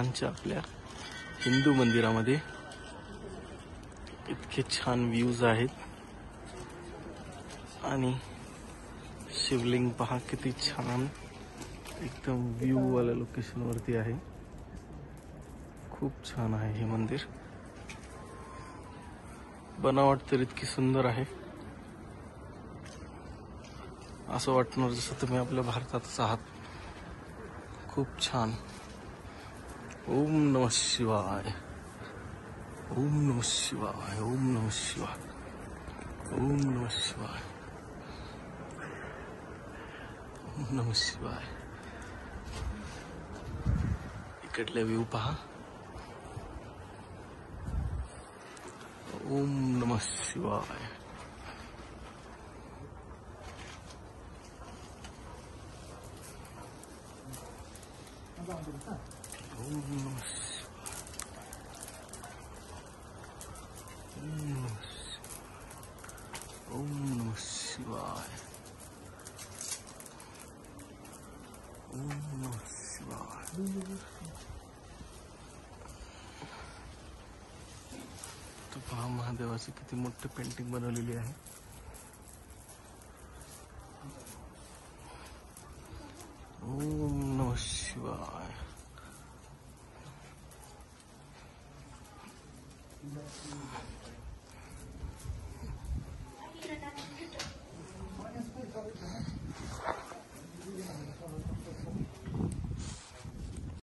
महाराजांच्या आपल्या हिंदू मंदिरामध्ये इतके छान व्ह्यूज आहेत आणि शिवलिंग पहा किती छान एकदम व्ह्यू वाल्या लोकेशन वरती आहे। खूप छान आहे हे मंदिर, बनावट तर इतकी सुंदर आहे असं वाटणार जसं तुम्ही आपल्या भारतातच आहात। खूप छान। ओम नमः शिवाय, ओम नमः शिवाय, ओम नमः शिवाय, ओम नमः शिवाय, ओम नमः शिवाय। इकडले व्ह्यू पहा। ओम नमः शिवाय। ओम नमः शिवाय, ओम नमः शिवाय, ओम नमः शिवाय। तो पहा महादेवाची किती मोठी पेंटिंग बनवलेली आहे। ओम नमः शिवाय।